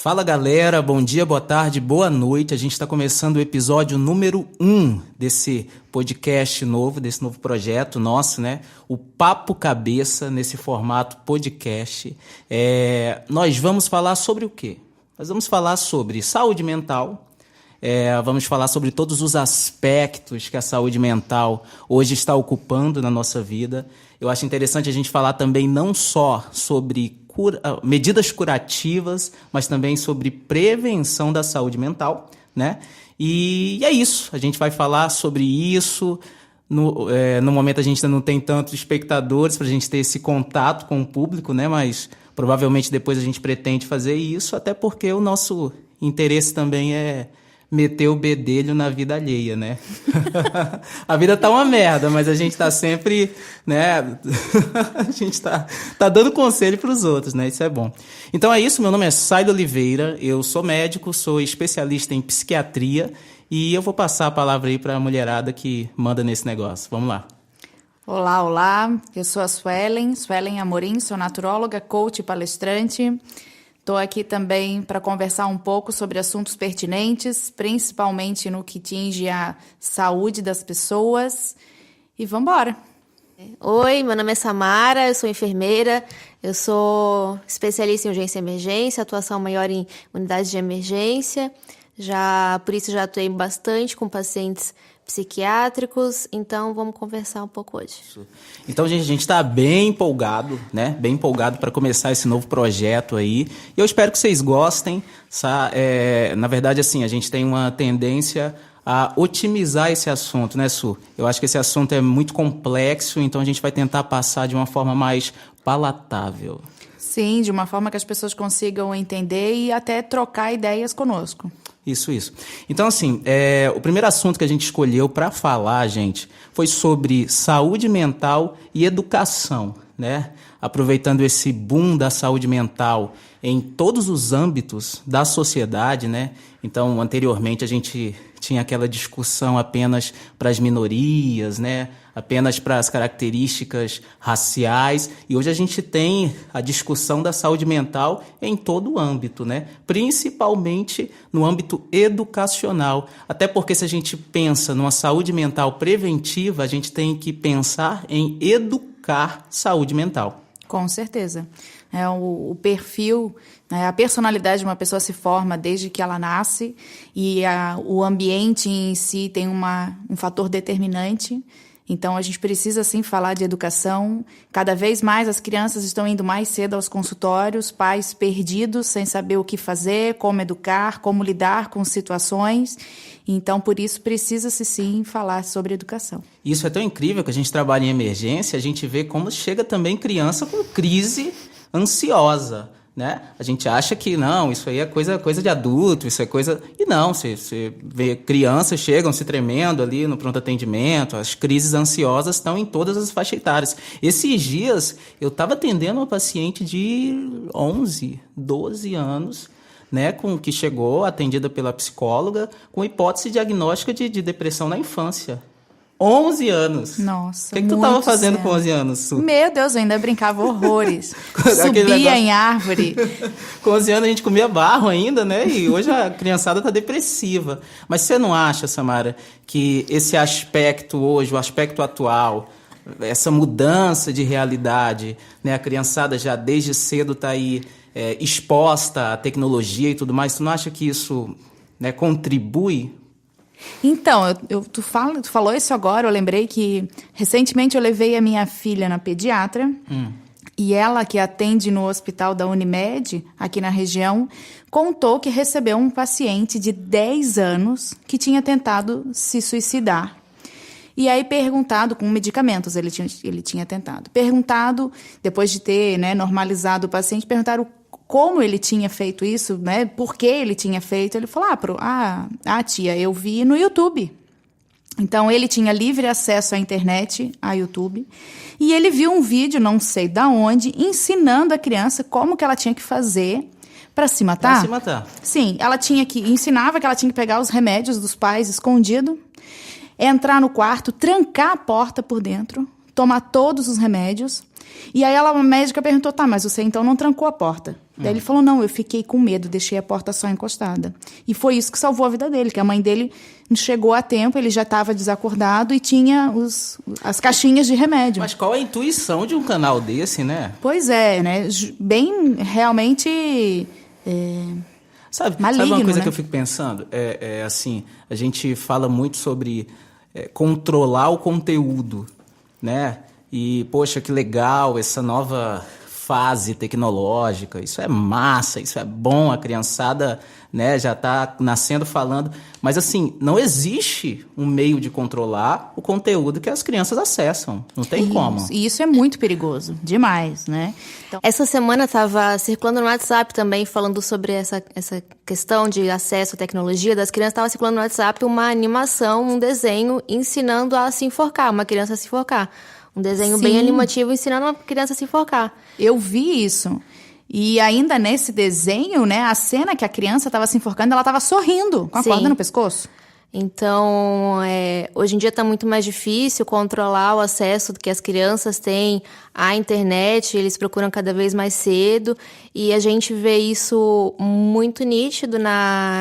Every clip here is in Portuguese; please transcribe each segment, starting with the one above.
Fala galera, bom dia, boa tarde, boa noite. A gente está começando o episódio número 1 desse podcast novo, desse novo projeto nosso, né? O Papo Cabeça, nesse formato podcast. Nós vamos falar sobre o quê? Nós vamos falar sobre saúde mental, vamos falar sobre todos os aspectos que a saúde mental hoje está ocupando na nossa vida. Eu acho interessante a gente falar também não só sobre medidas curativas, mas também sobre prevenção da saúde mental, né? E é isso, a gente vai falar sobre isso. No momento a gente ainda não tem tantos espectadores para a gente ter esse contato com o público, né? Mas provavelmente depois a gente pretende fazer isso, até porque o nosso interesse também é meter o bedelho na vida alheia, né? A vida tá uma merda, mas a gente tá sempre, né? A gente tá dando conselho para os outros, né? Isso é bom. Então é isso, meu nome é Saído Oliveira, eu sou médico, sou especialista em psiquiatria e eu vou passar a palavra aí para a mulherada que manda nesse negócio. Vamos lá. Olá, eu sou a Suelen Amorim, sou naturóloga, coach e palestrante. Estou aqui também para conversar um pouco sobre assuntos pertinentes, principalmente no que tinge a saúde das pessoas. E vamos embora! Oi, meu nome é Samara, eu sou enfermeira, eu sou especialista em urgência e emergência, atuação maior em unidades de emergência. Por isso já atuei bastante com pacientes psiquiátricos, então vamos conversar um pouco hoje. Então, gente, a gente está bem empolgado, né? Bem empolgado para começar esse novo projeto aí. E eu espero que vocês gostem. Na verdade, assim, a gente tem uma tendência a otimizar esse assunto, né, Su? Eu acho que esse assunto é muito complexo, então a gente vai tentar passar de uma forma mais palatável. Sim, de uma forma que as pessoas consigam entender e até trocar ideias conosco. Isso. Então, assim, o primeiro assunto que a gente escolheu para falar, gente, foi sobre saúde mental e educação, né? Aproveitando esse boom da saúde mental em todos os âmbitos da sociedade, né? Então, anteriormente, a gente tinha aquela discussão apenas para as minorias, né? Apenas para as características raciais. E hoje a gente tem a discussão da saúde mental em todo o âmbito, né? Principalmente no âmbito educacional. Até porque se a gente pensa numa saúde mental preventiva, a gente tem que pensar em educar saúde mental. Com certeza. O perfil, a personalidade de uma pessoa se forma desde que ela nasce e o ambiente em si tem um fator determinante. Então, a gente precisa, sim, falar de educação. Cada vez mais as crianças estão indo mais cedo aos consultórios, pais perdidos, sem saber o que fazer, como educar, como lidar com situações. Então, por isso, precisa-se, sim, falar sobre educação. Isso é tão incrível que a gente trabalha em emergência, a gente vê como chega também criança com crise ansiosa, né? A gente acha que não, isso aí é coisa de adulto, isso é coisa... E não, você vê crianças chegam se tremendo ali no pronto atendimento, as crises ansiosas estão em todas as faixas etárias. Esses dias eu estava atendendo uma paciente de 11, 12 anos, né, que chegou atendida pela psicóloga com hipótese diagnóstica de depressão na infância. 11 anos. Nossa, o que tu estava fazendo com 11 anos, Su? Meu Deus, eu ainda brincava horrores. Subia em árvore. Com 11 anos a gente comia barro ainda, né? E hoje a criançada tá depressiva. Mas você não acha, Samara, que esse aspecto hoje, o aspecto atual, essa mudança de realidade, né? A criançada já desde cedo tá aí exposta à tecnologia e tudo mais. Tu não acha que isso, né, contribui? Então, tu falou isso agora, eu lembrei que recentemente eu levei a minha filha na pediatra e ela, que atende no hospital da Unimed, aqui na região, contou que recebeu um paciente de 10 anos que tinha tentado se suicidar. E aí perguntado, com medicamentos ele tinha tentado. Perguntado, depois de ter, né, normalizado o paciente, perguntaram como ele tinha feito isso, né? Por que ele tinha feito? Ele falou, tia, eu vi no YouTube. Então, ele tinha livre acesso à internet, à YouTube, e ele viu um vídeo, não sei da onde, ensinando a criança como que ela tinha que fazer para se matar. Para se matar. Sim, ensinava que ela tinha que pegar os remédios dos pais escondido, entrar no quarto, trancar a porta por dentro, tomar todos os remédios. E aí a médica perguntou, tá, mas você então não trancou a porta? Daí ele falou, não, eu fiquei com medo, deixei a porta só encostada. E foi isso que salvou a vida dele, que a mãe dele chegou a tempo, ele já estava desacordado e tinha as caixinhas de remédio. Mas qual a intuição de um canal desse, né? Pois é, né? Bem, realmente... Sabe maligno, uma coisa né? que eu fico pensando? Assim, a gente fala muito sobre controlar o conteúdo, né? E, poxa, que legal essa nova fase tecnológica, isso é massa, isso é bom, a criançada, né, já está nascendo falando, mas assim, não existe um meio de controlar o conteúdo que as crianças acessam, não tem como. E isso é muito perigoso, demais, né? Então, essa semana estava circulando no WhatsApp também, falando sobre essa questão de acesso à tecnologia das crianças, estava circulando no WhatsApp uma animação, um desenho ensinando a se enforcar, uma criança a se enforcar. Um desenho bem animativo ensinando uma criança a se enforcar. Eu vi isso. E ainda nesse desenho, né, a cena que a criança estava se enforcando, ela estava sorrindo, com a corda no pescoço. Então, hoje em dia está muito mais difícil controlar o acesso que as crianças têm à internet, eles procuram cada vez mais cedo, e a gente vê isso muito nítido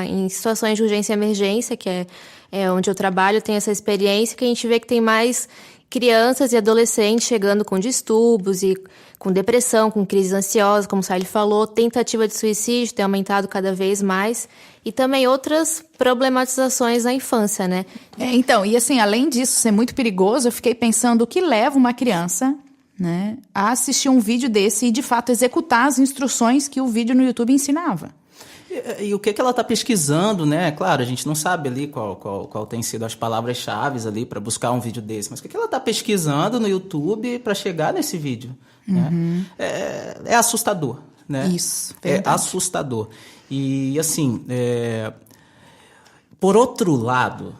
em situações de urgência e emergência, que é onde eu trabalho, tem essa experiência, que a gente vê que tem mais crianças e adolescentes chegando com distúrbios e com depressão, com crises ansiosas, como o Sally falou, tentativa de suicídio tem aumentado cada vez mais, e também outras problematizações na infância, né? Então, e assim, além disso ser muito perigoso, eu fiquei pensando o que leva uma criança, né, a assistir um vídeo desse e, de fato, executar as instruções que o vídeo no YouTube ensinava. E o que ela está pesquisando, né? Claro, a gente não sabe ali qual tem sido as palavras-chave ali para buscar um vídeo desse, mas o que ela está pesquisando no YouTube para chegar nesse vídeo? Né? É assustador, né? Isso, verdade. É assustador. E, assim, por outro lado,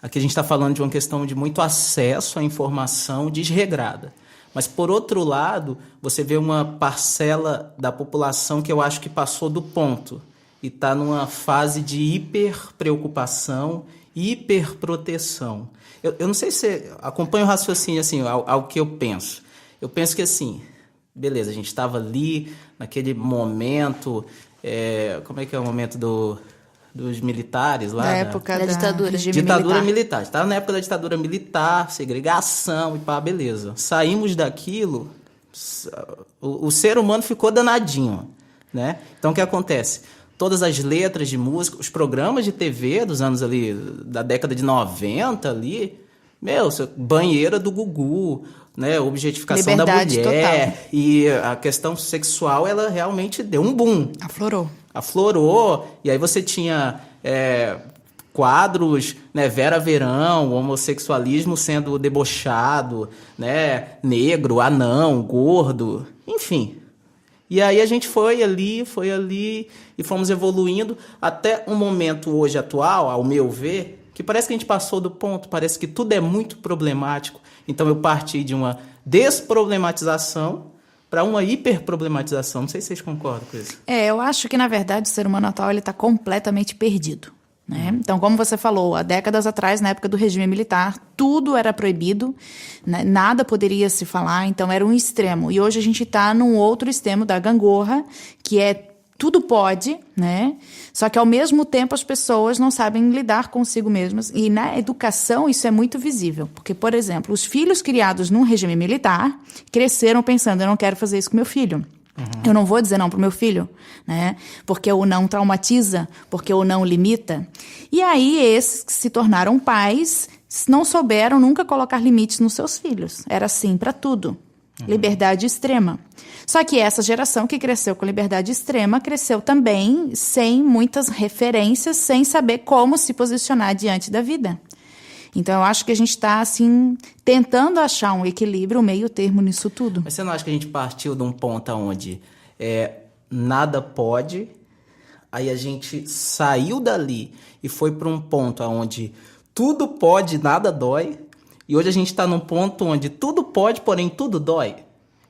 aqui a gente está falando de uma questão de muito acesso à informação desregrada. Mas, por outro lado, você vê uma parcela da população que eu acho que passou do ponto e está numa fase de hiperpreocupação, hiperproteção. Eu não sei se você acompanha o raciocínio assim, ao que eu penso. Eu penso que assim, beleza, a gente estava ali naquele momento, como é que é o momento dos militares lá? Da época da ditadura. Ditadura militar. Estava na época da ditadura militar, segregação e pá, beleza. Saímos daquilo, o ser humano ficou danadinho, né? Então, o que acontece? Todas as letras de música, os programas de TV dos anos ali, da década de 90 ali, banheira do Gugu, né, objetificação liberdade da mulher. total. E a questão sexual, ela realmente deu um boom. Aflorou, e aí você tinha quadros, né, Vera Verão, o homossexualismo sendo debochado, né, negro, anão, gordo, enfim. E aí a gente foi ali e fomos evoluindo até um momento hoje atual, ao meu ver, que parece que a gente passou do ponto, parece que tudo é muito problemático. Então eu parti de uma desproblematização para uma hiperproblematização. Não sei se vocês concordam com isso. Eu acho que, na verdade, o ser humano atual está completamente perdido. Né? Então, como você falou, há décadas atrás, na época do regime militar, tudo era proibido, né? Nada poderia se falar, então era um extremo. E hoje a gente está num outro extremo da gangorra, que tudo pode, né? Só que, ao mesmo tempo, as pessoas não sabem lidar consigo mesmas. E na educação isso é muito visível. Porque, por exemplo, os filhos criados num regime militar cresceram pensando, eu não quero fazer isso com meu filho. Eu não vou dizer não para o meu filho, né? Porque o não traumatiza, porque o não limita. E aí, esses que se tornaram pais não souberam nunca colocar limites nos seus filhos. Era assim para tudo. Liberdade extrema. Só que essa geração que cresceu com liberdade extrema cresceu também sem muitas referências, sem saber como se posicionar diante da vida. Então, eu acho que a gente está, assim, tentando achar um equilíbrio, um meio termo nisso tudo. Mas você não acha que a gente partiu de um ponto onde nada pode, aí a gente saiu dali e foi para um ponto onde tudo pode, nada dói, e hoje a gente está num ponto onde tudo pode, porém tudo dói?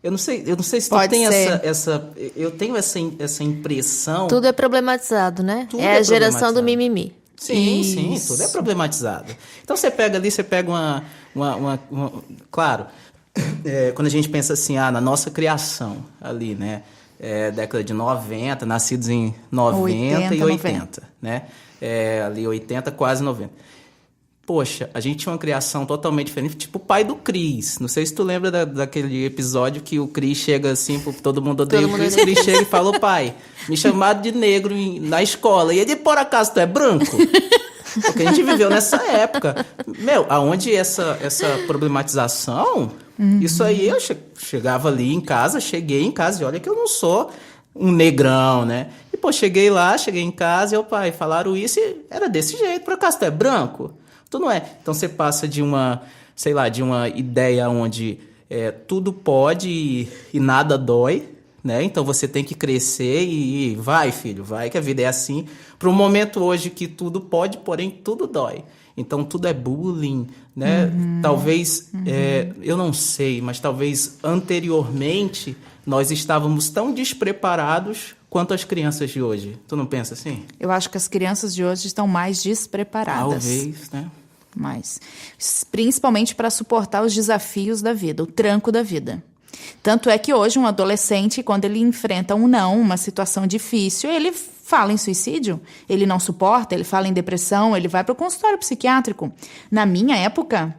Eu não sei se tu tem essa... Eu tenho essa impressão... Tudo é problematizado, né? Tudo a geração do mimimi. Sim, tudo é problematizado. Então você pega uma... Claro, quando a gente pensa assim, na nossa criação ali, né? Década de 90, nascidos em 90 e 80, né? Ali 80, quase 90. Poxa, a gente tinha uma criação totalmente diferente, tipo o pai do Chris. Não sei se tu lembra daquele episódio que o Chris chega assim, todo mundo odeia o Chris. O Chris chega e fala, pai, me chamaram de negro na escola. E ele, por acaso, tu é branco? Porque a gente viveu nessa época. Aonde essa problematização, isso aí eu chegava ali em casa, cheguei em casa e olha que eu não sou um negrão, né? E, cheguei em casa e, pai, falaram isso e era desse jeito. Por acaso, tu é branco? Tu não é. Então, você passa de uma ideia onde tudo pode e nada dói, né? Então, você tem que crescer e vai, filho, vai, que a vida é assim. Para um momento hoje que tudo pode, porém, tudo dói. Então, tudo é bullying, né? Talvez, eu não sei, mas talvez anteriormente nós estávamos tão despreparados quanto as crianças de hoje. Tu não pensa assim? Eu acho que as crianças de hoje estão mais despreparadas. Talvez, né? Mas, principalmente para suportar os desafios da vida, o tranco da vida. Tanto é que hoje um adolescente, quando ele enfrenta uma situação difícil, ele fala em suicídio, ele não suporta, ele fala em depressão, ele vai para o consultório psiquiátrico. Na minha época,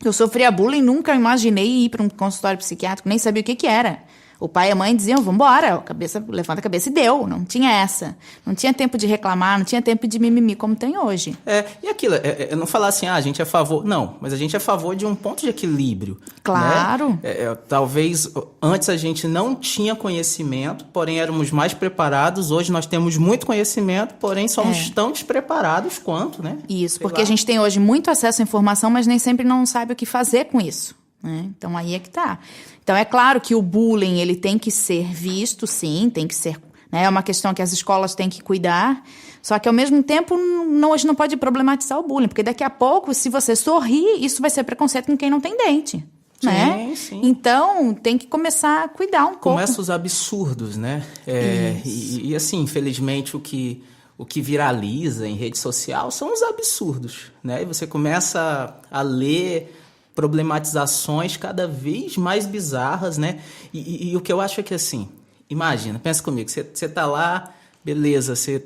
eu sofria bullying, nunca imaginei ir para um consultório psiquiátrico, nem sabia o que era. O pai e a mãe diziam, vambora, levanta a cabeça e deu. Não tinha essa. Não tinha tempo de reclamar, não tinha tempo de mimimi como tem hoje. E aquilo, não falar assim, a gente é a favor... Não, mas a gente é a favor de um ponto de equilíbrio. Claro. Né? Talvez antes a gente não tinha conhecimento, porém éramos mais preparados. Hoje nós temos muito conhecimento, porém somos tão despreparados quanto, né? Isso, porque a gente tem hoje muito acesso à informação, mas nem sempre não sabe o que fazer com isso. Né? Então, aí é que tá. Então, é claro que o bullying, ele tem que ser visto, sim, tem que ser... Né? É uma questão que as escolas têm que cuidar, só que, ao mesmo tempo, hoje não pode problematizar o bullying, porque daqui a pouco, se você sorrir, isso vai ser preconceito com quem não tem dente. Sim, né? Sim. Então, tem que começar a cuidar um pouco. Começa os absurdos, né? E assim, infelizmente, o que viraliza em rede social são os absurdos, né? E você começa a ler problematizações cada vez mais bizarras, né? E o que eu acho é que, assim, imagina, pensa comigo, você tá lá, beleza, você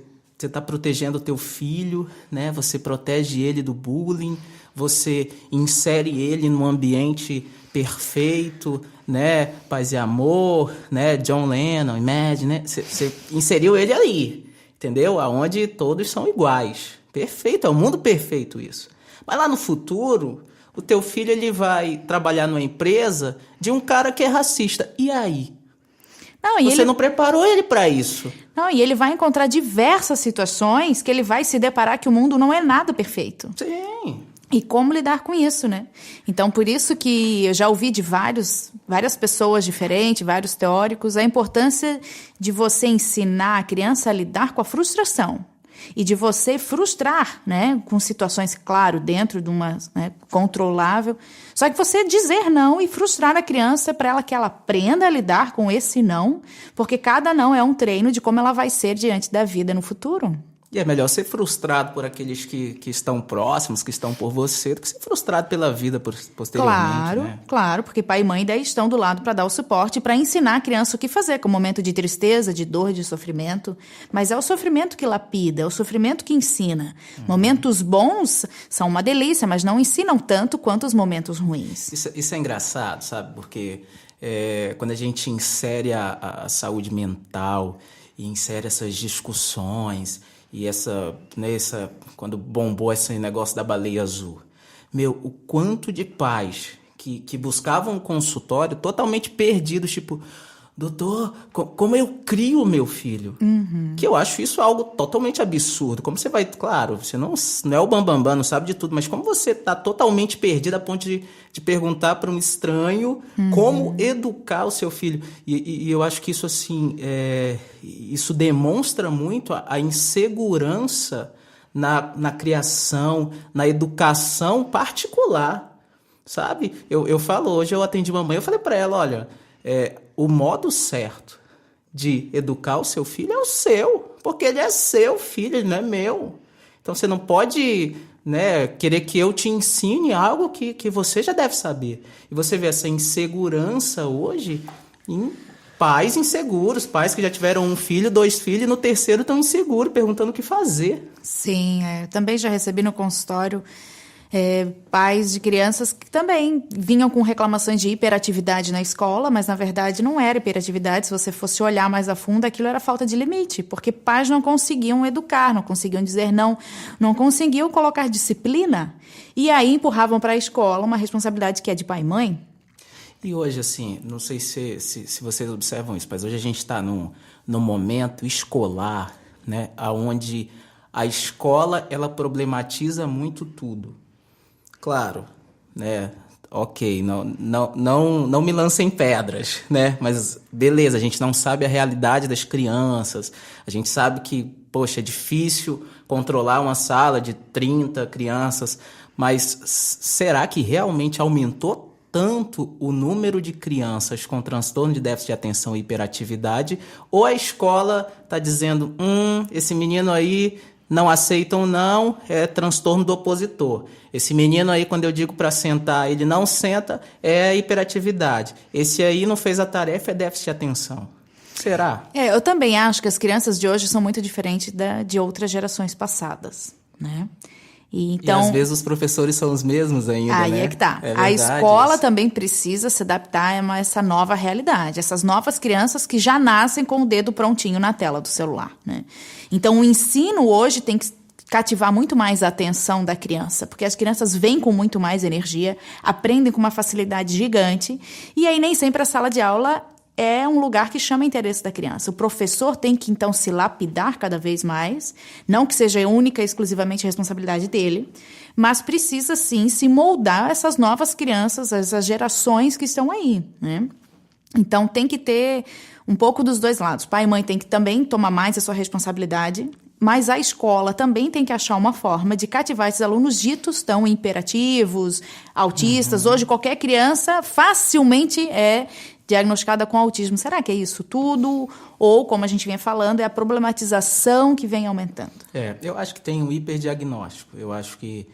tá protegendo o teu filho, né? Você protege ele do bullying, você insere ele num ambiente perfeito, né? Paz e amor, né? John Lennon, Imagine, né? Você inseriu ele ali, entendeu? Aonde todos são iguais. Perfeito, é um mundo perfeito isso. Mas lá no futuro, o teu filho ele vai trabalhar numa empresa de um cara que é racista. E aí? Você não preparou ele para isso. Não, e ele vai encontrar diversas situações que ele vai se deparar que o mundo não é nada perfeito. Sim. E como lidar com isso, né? Então, por isso que eu já ouvi de várias pessoas diferentes, vários teóricos, a importância de você ensinar a criança a lidar com a frustração. E de você frustrar, né, com situações, claro, dentro de uma, né, controlável. Só que você dizer não e frustrar a criança para que ela aprenda a lidar com esse não, porque cada não é um treino de como ela vai ser diante da vida no futuro. E é melhor ser frustrado por aqueles que estão próximos, que estão por você, do que ser frustrado pela vida posteriormente. Claro, né? Claro, porque pai e mãe daí estão do lado para dar o suporte, para ensinar a criança o que fazer com o momento de tristeza, de dor, de sofrimento. Mas é o sofrimento que lapida, é o sofrimento que ensina. Momentos bons são uma delícia, mas não ensinam tanto quanto os momentos ruins. Isso é engraçado, sabe? Porque quando a gente insere a saúde mental e insere essas discussões... E quando bombou esse negócio da baleia azul. O quanto de pais que buscavam um consultório totalmente perdidos, tipo, doutor, como eu crio o meu filho? Uhum. Que eu acho isso algo totalmente absurdo. Como você vai, claro, você não é o bambambam, não sabe de tudo, mas como você está totalmente perdido a ponto de perguntar para um estranho como educar o seu filho? E eu acho que isso, assim, isso demonstra muito a insegurança na criação, na educação particular, sabe? Eu falo, hoje eu atendi uma mãe, eu falei para ela, olha... o modo certo de educar o seu filho é o seu, porque ele é seu filho, ele não é meu. Então você não pode né, querer que eu te ensine algo que você já deve saber. E você vê essa insegurança hoje em pais inseguros, pais que já tiveram 1 filho, 2 filhos, e no terceiro estão inseguros, perguntando o que fazer. Sim, também já recebi no consultório pais de crianças que também vinham com reclamações de hiperatividade na escola, mas na verdade não era hiperatividade. Se você fosse olhar mais a fundo, aquilo era falta de limite, porque pais não conseguiam educar, não conseguiam dizer não, não conseguiam colocar disciplina, e aí empurravam para a escola uma responsabilidade que é de pai e mãe. E hoje, assim, não sei se vocês observam isso, mas hoje a gente está num momento escolar, né, onde a escola ela problematiza muito tudo. Claro, né? Ok, não me lancem pedras, né? Mas beleza, a gente não sabe a realidade das crianças, a gente sabe que, poxa, é difícil controlar uma sala de 30 crianças, mas será que realmente aumentou tanto o número de crianças com transtorno de déficit de atenção e hiperatividade, ou a escola está dizendo, esse menino aí não aceitam não, é transtorno do opositor. Esse menino aí, quando eu digo para sentar, ele não senta, é hiperatividade. Esse aí não fez a tarefa, é déficit de atenção. Será? Eu também acho que as crianças de hoje são muito diferentes de outras gerações passadas, né? Então, e às vezes os professores são os mesmos ainda, aí né? é que tá. É a escola isso. também precisa se adaptar a essa nova realidade. Essas novas crianças que já nascem com o dedo prontinho na tela do celular, né? Então, o ensino hoje tem que cativar muito mais a atenção da criança, porque as crianças vêm com muito mais energia, aprendem com uma facilidade gigante, e aí nem sempre a sala de aula é um lugar que chama interesse da criança. O professor tem que, então, se lapidar cada vez mais, não que seja única e exclusivamente a responsabilidade dele, mas precisa, sim, se moldar essas novas crianças, essas gerações que estão aí, né? Então, tem que ter um pouco dos dois lados. Pai e mãe tem que também tomar mais a sua responsabilidade, mas a escola também tem que achar uma forma de cativar esses alunos ditos tão hiperativos, autistas. Hoje, qualquer criança facilmente é diagnosticada com autismo. Será que é isso tudo? Ou, como a gente vinha falando, é a problematização que vem aumentando? Eu acho que tem um hiperdiagnóstico. Eu acho que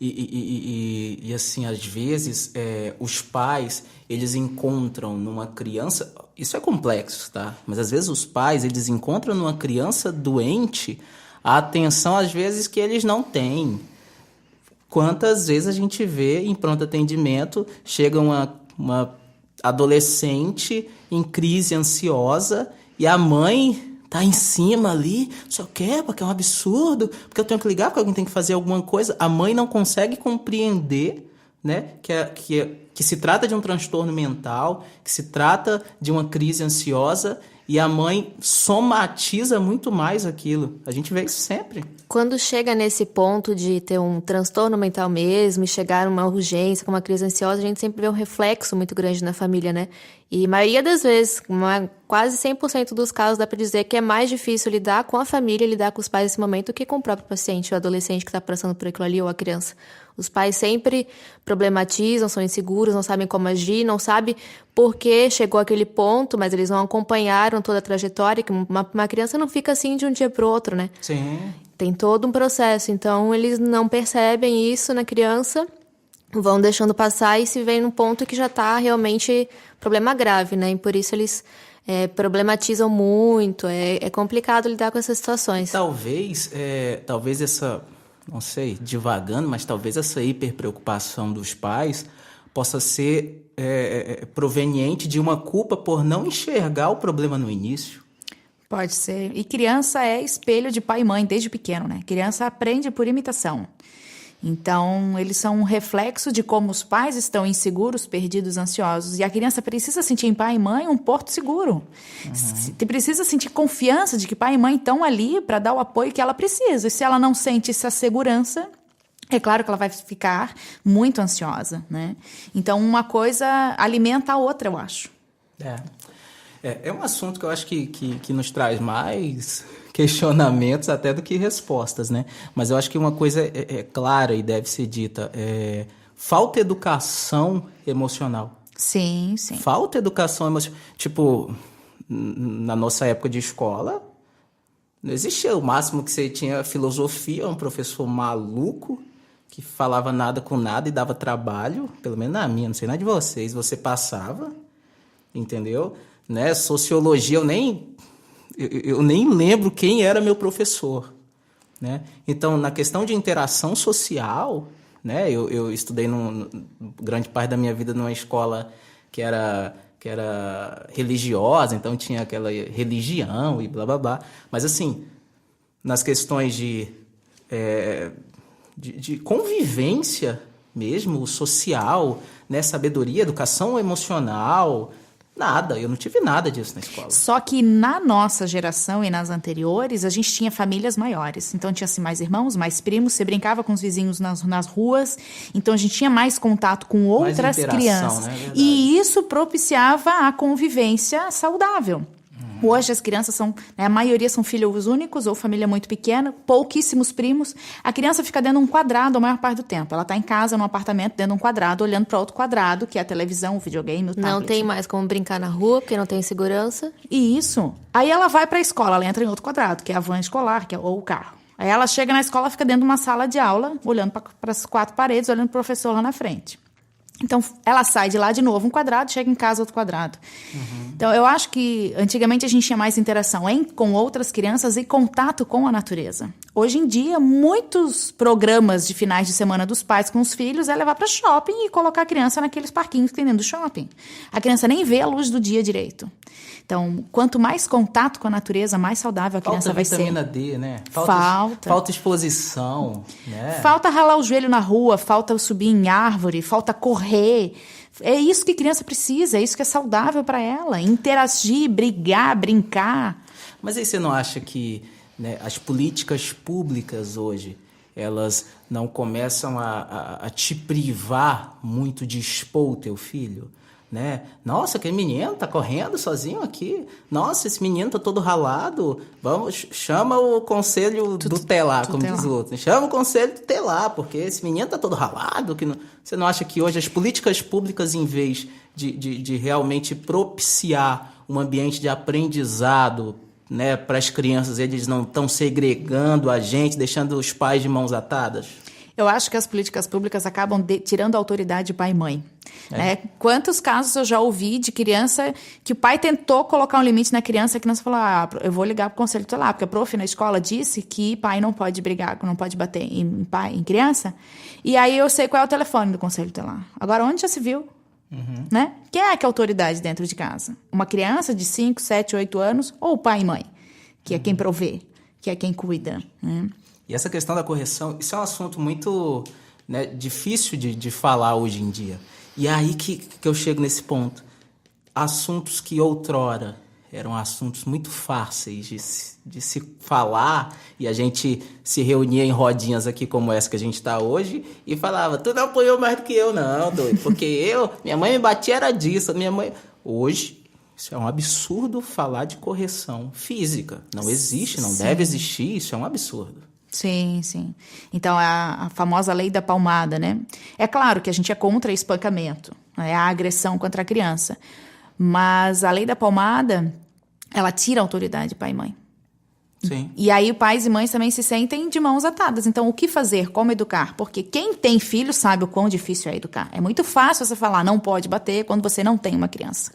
E assim, às vezes, os pais, eles encontram numa criança... Isso é complexo, tá? Mas às vezes os pais, eles encontram numa criança doente a atenção, às vezes, que eles não têm. Quantas vezes a gente vê em pronto atendimento, chega uma adolescente em crise ansiosa e a mãe tá em cima ali, só quer, porque é um absurdo, porque eu tenho que ligar, porque alguém tem que fazer alguma coisa. A mãe não consegue compreender, né, que se trata de um transtorno mental, que se trata de uma crise ansiosa, e a mãe somatiza muito mais aquilo. A gente vê isso sempre. Quando chega nesse ponto de ter um transtorno mental mesmo e chegar numa urgência com uma crise ansiosa, a gente sempre vê um reflexo muito grande na família, né? E a maioria das vezes, quase 100% dos casos, dá para dizer que é mais difícil lidar com a família, lidar com os pais nesse momento do que com o próprio paciente, o adolescente que está passando por aquilo ali, ou a criança. Os pais sempre problematizam, são inseguros, não sabem como agir, não sabem por que chegou àquele ponto, mas eles não acompanharam toda a trajetória, que uma criança não fica assim de um dia para o outro, né? Sim. Tem todo um processo, então eles não percebem isso na criança, vão deixando passar e se vem num ponto que já está realmente problema grave, né? E por isso eles problematizam muito, é complicado lidar com essas situações. Talvez essa, não sei, divagando, mas talvez essa hiperpreocupação dos pais possa ser proveniente de uma culpa por não enxergar o problema no início. Pode ser. E criança é espelho de pai e mãe desde pequeno, né? Criança aprende por imitação. Então, eles são um reflexo de como os pais estão inseguros, perdidos, ansiosos. E a criança precisa sentir em pai e mãe um porto seguro. Precisa sentir confiança de que pai e mãe estão ali para dar o apoio que ela precisa. E se ela não sente essa segurança, é claro que ela vai ficar muito ansiosa, né? Então, uma coisa alimenta a outra, eu acho. É um assunto que eu acho que nos traz mais questionamentos até do que respostas, né? Mas eu acho que uma coisa é clara e deve ser dita, falta educação emocional. Sim, sim. Falta educação emocional. Tipo, na nossa época de escola, não existia. O máximo que você tinha filosofia, um professor maluco, que falava nada com nada e dava trabalho, pelo menos na minha, não sei na de vocês, você passava, entendeu? Né? Sociologia, eu nem lembro quem era meu professor, né? Então, na questão de interação social, né? Eu estudei grande parte da minha vida numa escola que era religiosa, então tinha aquela religião e blá, blá, blá. Mas, assim, nas questões de convivência mesmo, social, né? Sabedoria, educação emocional, nada. Eu não tive nada disso na escola. Só que na nossa geração e nas anteriores, a gente tinha famílias maiores. Então, tinha-se mais irmãos, mais primos. Você brincava com os vizinhos nas ruas. Então, a gente tinha mais contato com outras crianças. Né? E isso propiciava a convivência saudável. Hoje as crianças são, né, a maioria são filhos únicos ou família muito pequena, pouquíssimos primos. A criança fica dentro de um quadrado a maior parte do tempo. Ela está em casa, num apartamento, dentro de um quadrado, olhando para outro quadrado, que é a televisão, o videogame, o tablet. Não tem mais como brincar na rua, porque não tem segurança. E isso. Aí ela vai para a escola, ela entra em outro quadrado, que é a van escolar, ou o carro. Aí ela chega na escola, fica dentro de uma sala de aula, olhando para as 4 paredes, olhando para o professor lá na frente. Então, ela sai de lá de novo, um quadrado, chega em casa, outro quadrado. Então, eu acho que antigamente a gente tinha mais interação com outras crianças e contato com a natureza. Hoje em dia, muitos programas de finais de semana dos pais com os filhos é levar para shopping e colocar a criança naqueles parquinhos que tem dentro do shopping. A criança nem vê a luz do dia direito. Então, quanto mais contato com a natureza, mais saudável a criança vai ser. Falta vitamina D, né? Falta exposição, né? Falta ralar o joelho na rua, falta subir em árvore, falta correr. É isso que criança precisa, é isso que é saudável para ela. Interagir, brigar, brincar. Mas aí você não acha que, né, as políticas públicas hoje, elas não começam a te privar muito de expor o teu filho? Né? Nossa, aquele menino tá correndo sozinho aqui. Nossa, esse menino tá todo ralado. Vamos, chama o conselho tutelar, como diz o outro. Chama o conselho tutelar, porque esse menino tá todo ralado. Você não acha que hoje as políticas públicas, em vez de realmente propiciar um ambiente de aprendizado, né, para as crianças, eles não estão segregando a gente, deixando os pais de mãos atadas? Eu acho que as políticas públicas acabam tirando a autoridade de pai e mãe. Quantos casos eu já ouvi de criança que o pai tentou colocar um limite na criança, e a criança falou, eu vou ligar pro conselho tutelar, porque a prof na escola disse que pai não pode brigar, não pode bater em criança. E aí eu sei qual é o telefone do conselho tutelar. Agora, onde já se viu? Né? Quem é que é a autoridade dentro de casa? Uma criança de 5, 7, 8 anos ou o pai e mãe? Que é quem provê, que é quem cuida, né? E essa questão da correção, isso é um assunto muito, né, difícil de falar hoje em dia. E é aí que eu chego nesse ponto. Assuntos que outrora eram assuntos muito fáceis de se falar, e a gente se reunia em rodinhas aqui como essa que a gente está hoje e falava, tu não apoiou mais do que eu, não, doido, porque minha mãe me batia era disso, minha mãe... Hoje, isso é um absurdo falar de correção física. Não existe, não deve existir, isso é um absurdo. Sim, sim. Então, a famosa lei da palmada, né? É claro que a gente é contra espancamento, né? A agressão contra a criança. Mas a lei da palmada, ela tira a autoridade de pai e mãe. Sim. E aí pais e mães também se sentem de mãos atadas. Então, o que fazer? Como educar? Porque quem tem filho sabe o quão difícil é educar. É muito fácil você falar não pode bater quando você não tem uma criança.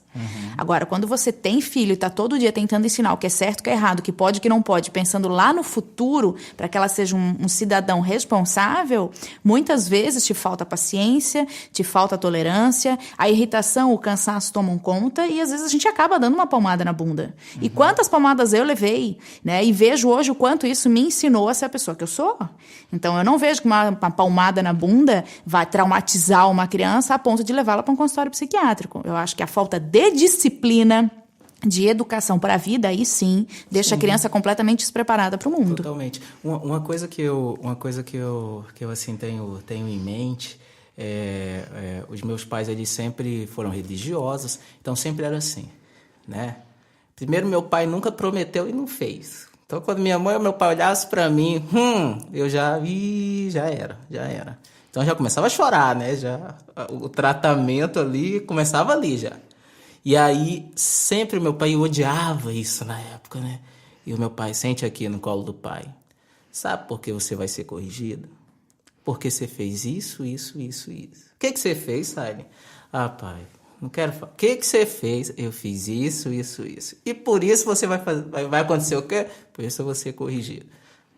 Agora, quando você tem filho e está todo dia tentando ensinar o que é certo, o que é errado, o que pode, o que não pode, pensando lá no futuro, para que ela seja um cidadão responsável, muitas vezes te falta paciência, te falta tolerância, a irritação, o cansaço tomam conta e às vezes a gente acaba dando uma palmada na bunda. E quantas palmadas eu levei, né? E vejo hoje o quanto isso me ensinou a ser a pessoa que eu sou. Então, eu não vejo que uma palmada na bunda vai traumatizar uma criança a ponto de levá-la para um consultório psiquiátrico. Eu acho que a falta de disciplina, de educação para a vida, aí sim, deixa a criança completamente despreparada para o mundo. Totalmente. Uma coisa que eu assim, tenho em mente, os meus pais, eles sempre foram religiosos, então sempre era assim, né? Primeiro, meu pai nunca prometeu e não fez. Então, quando minha mãe ou meu pai olhassem para mim, eu já era. Então, já começava a chorar, né? O tratamento ali começava ali já. E aí, sempre meu pai odiava isso na época, né? E o meu pai, sente aqui no colo do pai. Sabe por que você vai ser corrigido? Porque você fez isso. O que você fez, Saile? Ah, pai, não quero falar. O que você fez? Eu fiz isso. E por isso você vai acontecer o quê? Por isso eu vou ser corrigido.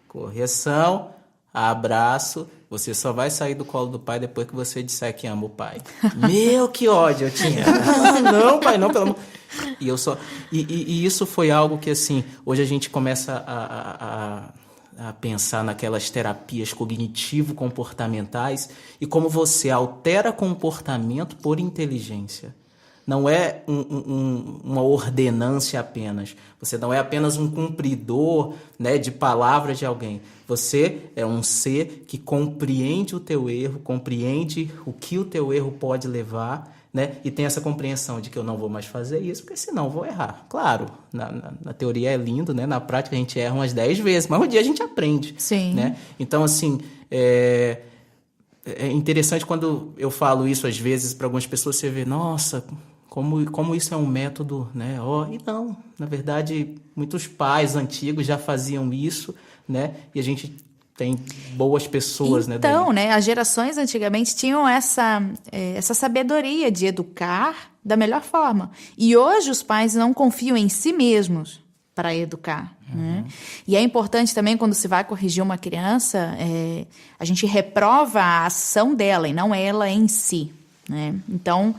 Correção, abraço. Você só vai sair do colo do pai depois que você disser que ama o pai. Meu, que ódio eu tinha. Não, pai, não, pelo amor. E isso foi algo que, assim, hoje a gente começa a pensar naquelas terapias cognitivo-comportamentais e como você altera comportamento por inteligência. Não é uma ordenância apenas. Você não é apenas um cumpridor, né, de palavras de alguém. Você é um ser que compreende o teu erro, compreende o que o teu erro pode levar, né, e tem essa compreensão de que eu não vou mais fazer isso, porque senão eu vou errar. Claro, na teoria é lindo, né? Na prática a gente erra umas 10 vezes, mas um dia a gente aprende. Sim. Né? Então, assim, é interessante quando eu falo isso às vezes para algumas pessoas, você vê, nossa, como isso é um método, né? E não, na verdade, muitos pais antigos já faziam isso, né? E a gente tem boas pessoas, né? Então, né? As gerações antigamente tinham essa sabedoria de educar da melhor forma. E hoje os pais não confiam em si mesmos para educar. Né? E é importante também, quando se vai corrigir uma criança, a gente reprova a ação dela e não ela em si. Né? Então,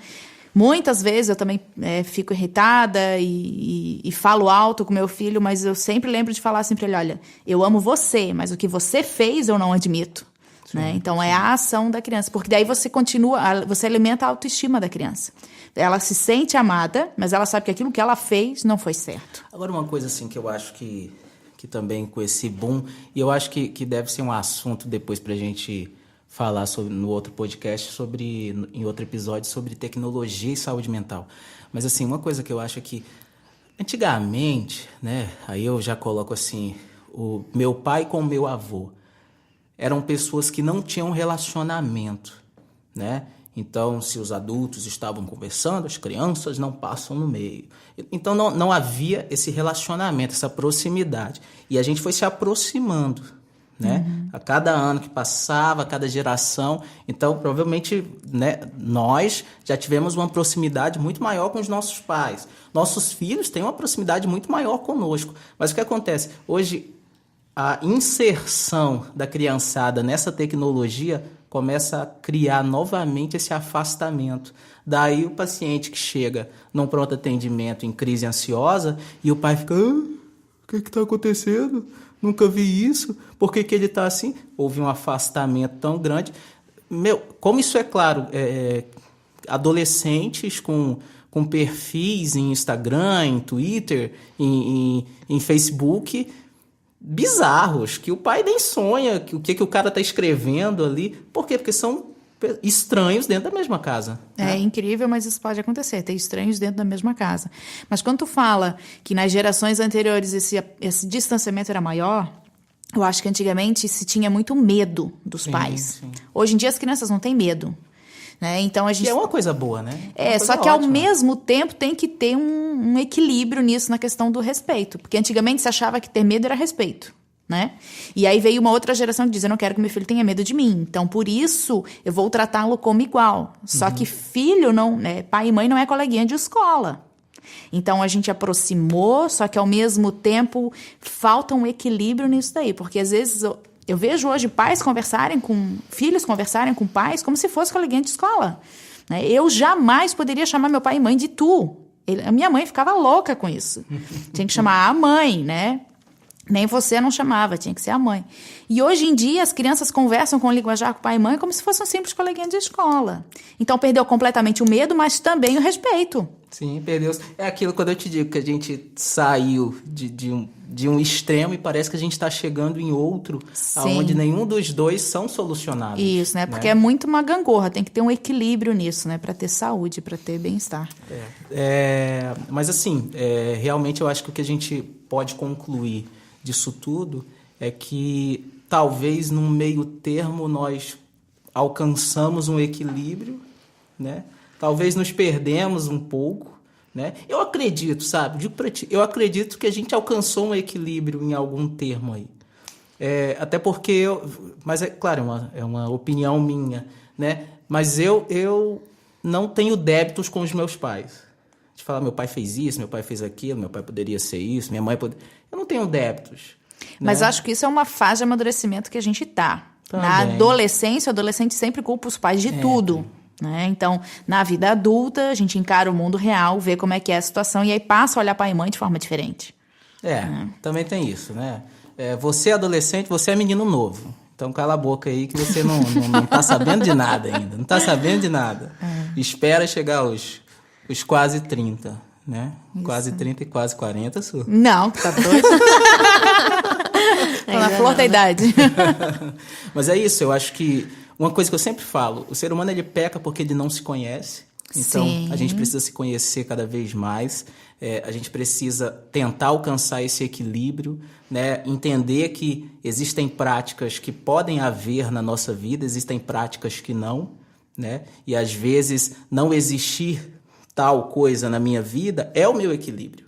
muitas vezes eu também fico irritada e falo alto com meu filho, mas eu sempre lembro de falar assim para ele, olha, eu amo você, mas o que você fez eu não admito. Sim, né? Então, sim. É a ação da criança, porque daí você você alimenta a autoestima da criança. Ela se sente amada, mas ela sabe que aquilo que ela fez não foi certo. Agora, uma coisa assim que eu acho que também com esse boom, e eu acho que deve ser um assunto depois pra gente falar no outro podcast, em outro episódio, sobre tecnologia e saúde mental. Mas, assim, uma coisa que eu acho é que, antigamente, né, aí eu já coloco assim, o meu pai com o meu avô eram pessoas que não tinham relacionamento, né? Então, se os adultos estavam conversando, as crianças não passam no meio. Então, não havia esse relacionamento, essa proximidade. E a gente foi se aproximando, né? A cada ano que passava, a cada geração. Então, provavelmente, né, nós já tivemos uma proximidade muito maior com os nossos pais. Nossos filhos têm uma proximidade muito maior conosco. Mas o que acontece? Hoje, a inserção da criançada nessa tecnologia começa a criar novamente esse afastamento. Daí o paciente que chega num pronto atendimento em crise ansiosa e o pai fica, o que está acontecendo? Nunca vi isso. Por que ele está assim? Houve um afastamento tão grande. Como isso é claro, adolescentes com perfis em Instagram, em Twitter, em Facebook, bizarros, que o pai nem sonha o que o cara está escrevendo ali. Por quê? Porque são estranhos dentro da mesma casa. É incrível, mas isso pode acontecer, ter estranhos dentro da mesma casa. Mas quando tu fala que nas gerações anteriores esse distanciamento era maior, eu acho que antigamente se tinha muito medo dos pais. Sim. Hoje em dia as crianças não têm medo. Né? Então a gente... Que é uma coisa boa, né? Só que ótima. Ao mesmo tempo tem que ter um equilíbrio nisso na questão do respeito. Porque antigamente se achava que ter medo era respeito. Né? E aí veio uma outra geração que diz, eu não quero que meu filho tenha medo de mim. Então, por isso, eu vou tratá-lo como igual. Só que filho, não, né? Pai e mãe não é coleguinha de escola. Então, a gente aproximou, só que ao mesmo tempo falta um equilíbrio nisso daí. Porque às vezes... Eu vejo hoje filhos conversarem com pais como se fosse coleguinha de escola. Eu jamais poderia chamar meu pai e mãe de tu. A minha mãe ficava louca com isso. Tinha que chamar a mãe, né? Nem você não chamava, tinha que ser a mãe. E hoje em dia as crianças conversam com o linguajar com pai e mãe como se fosse um simples coleguinha de escola. Então perdeu completamente o medo, mas também o respeito. Sim, perdeu. É aquilo quando eu te digo que a gente saiu de um extremo e parece que a gente está chegando em outro, onde nenhum dos dois são solucionáveis. Isso, né? Porque é muito uma gangorra, tem que ter um equilíbrio nisso, né? Para ter saúde, para ter bem-estar. Mas assim, realmente eu acho que o que a gente pode concluir disso tudo é que talvez num meio termo nós alcançamos um equilíbrio, né? Talvez nos perdemos um pouco, né? Eu acredito, sabe? Digo pra ti, eu acredito que a gente alcançou um equilíbrio em algum termo aí. Até porque, mas é claro, é uma opinião minha, né? Mas eu não tenho débitos com os meus pais. De falar, meu pai fez isso, meu pai fez aquilo, meu pai poderia ser isso, minha mãe poderia... Eu não tenho débitos. Mas né? acho que isso é uma fase de amadurecimento que a gente tá. Também. Na adolescência, o adolescente sempre culpa os pais de tudo. Né? Então, na vida adulta, a gente encara o mundo real, vê como é que é a situação e aí passa a olhar pai e mãe de forma diferente. Também tem isso, né? Você é adolescente, você é menino novo. Então cala a boca aí que você não tá sabendo de nada ainda. Não tá sabendo de nada. Espera chegar os quase 30, né? Isso. Quase 30 e quase 40, Su. Não, tá doido? Tô na flor da idade. Mas é isso, eu acho que uma coisa que eu sempre falo, o ser humano ele peca porque ele não se conhece. Então, Sim. A gente precisa se conhecer cada vez mais, a gente precisa tentar alcançar esse equilíbrio, né? Entender que existem práticas que podem haver na nossa vida, existem práticas que não, né? E às vezes não existir tal coisa na minha vida é o meu equilíbrio,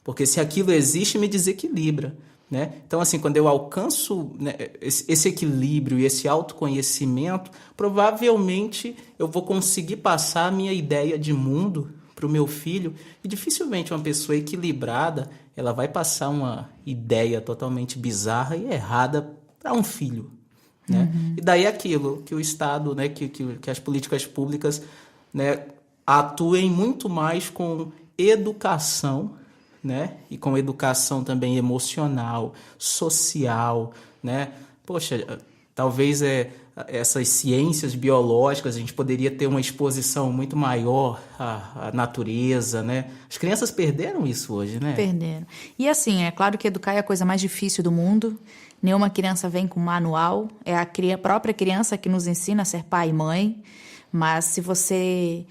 porque se aquilo existe, me desequilibra. Né? Então, assim, quando eu alcanço, né, esse equilíbrio e esse autoconhecimento, provavelmente eu vou conseguir passar a minha ideia de mundo para o meu filho. E dificilmente uma pessoa equilibrada ela vai passar uma ideia totalmente bizarra e errada para um filho. Né? E daí aquilo que o Estado, né, que as políticas públicas, né, atuem muito mais com educação, né? E com educação também emocional, social, né? Poxa, talvez essas ciências biológicas a gente poderia ter uma exposição muito maior à natureza, né? As crianças perderam isso hoje, né? Perderam. E assim, é claro que educar é a coisa mais difícil do mundo. Nenhuma criança vem com manual. É a própria criança que nos ensina a ser pai e mãe. Mas se você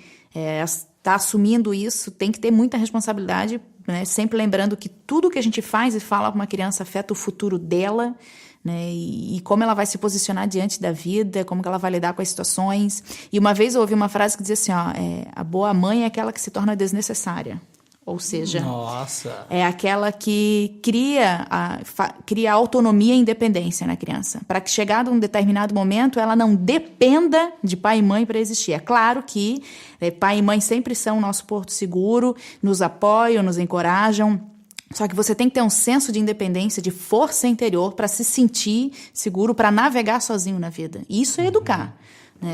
está assumindo isso, tem que ter muita responsabilidade, né? Sempre lembrando que tudo que a gente faz e fala com uma criança afeta o futuro dela, né? E como ela vai se posicionar diante da vida, como que ela vai lidar com as situações. E uma vez eu ouvi uma frase que dizia assim, a boa mãe é aquela que se torna desnecessária. Ou seja, Nossa. é aquela que cria autonomia e independência na criança. Para que chegado a um determinado momento, ela não dependa de pai e mãe para existir. É claro que pai e mãe sempre são o nosso porto seguro, nos apoiam, nos encorajam. Só que você tem que ter um senso de independência, de força interior para se sentir seguro, para navegar sozinho na vida. Isso é educar.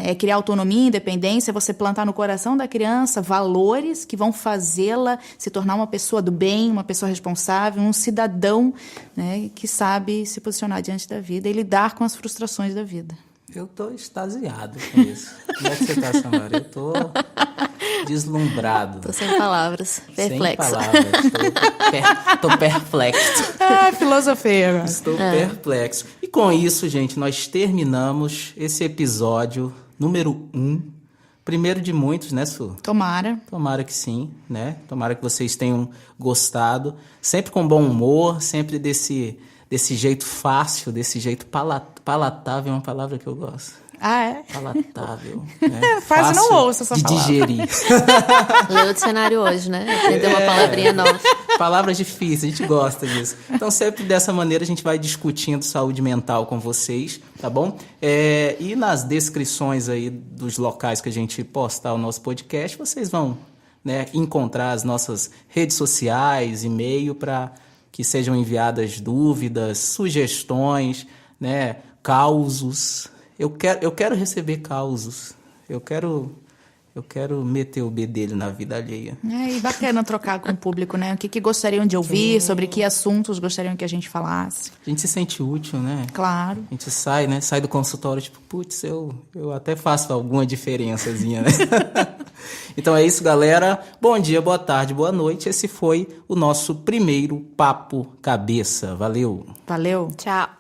É criar autonomia, independência, você plantar no coração da criança valores que vão fazê-la se tornar uma pessoa do bem, uma pessoa responsável, um cidadão, né, que sabe se posicionar diante da vida e lidar com as frustrações da vida. Eu tô extasiado com isso. Como é que você tá, Samara? Eu tô deslumbrado. Tô sem palavras, perplexo. Sem palavras, tô perplexo. Filosofei agora. Estou perplexo. E com isso, gente, nós terminamos esse episódio número 1. Primeiro de muitos, né, Su? Tomara. Tomara que sim, né? Tomara que vocês tenham gostado. Sempre com bom humor, sempre desse jeito fácil, desse jeito palatável, é uma palavra que eu gosto. Ah, é? Palatável. Né? Fácil não ouço essa de palavra. digerir. Leu o dicionário hoje, né? Aprendeu uma palavrinha nova. Palavras difíceis, a gente gosta disso. Então, sempre dessa maneira, a gente vai discutindo saúde mental com vocês, tá bom? E nas descrições aí dos locais que a gente postar o nosso podcast, vocês vão, né, encontrar as nossas redes sociais, e-mail, para que sejam enviadas dúvidas, sugestões, né, causos. Eu quero receber causos. Eu quero meter o bedelho na vida alheia. E bacana trocar com o público, né? O que gostariam de ouvir, sobre que assuntos gostariam que a gente falasse. A gente se sente útil, né? Claro. A gente sai, né? Sai do consultório, tipo, putz, eu até faço alguma diferençazinha, né? Então é isso, galera. Bom dia, boa tarde, boa noite. Esse foi o nosso primeiro Papo Cabeça. Valeu! Valeu! Tchau.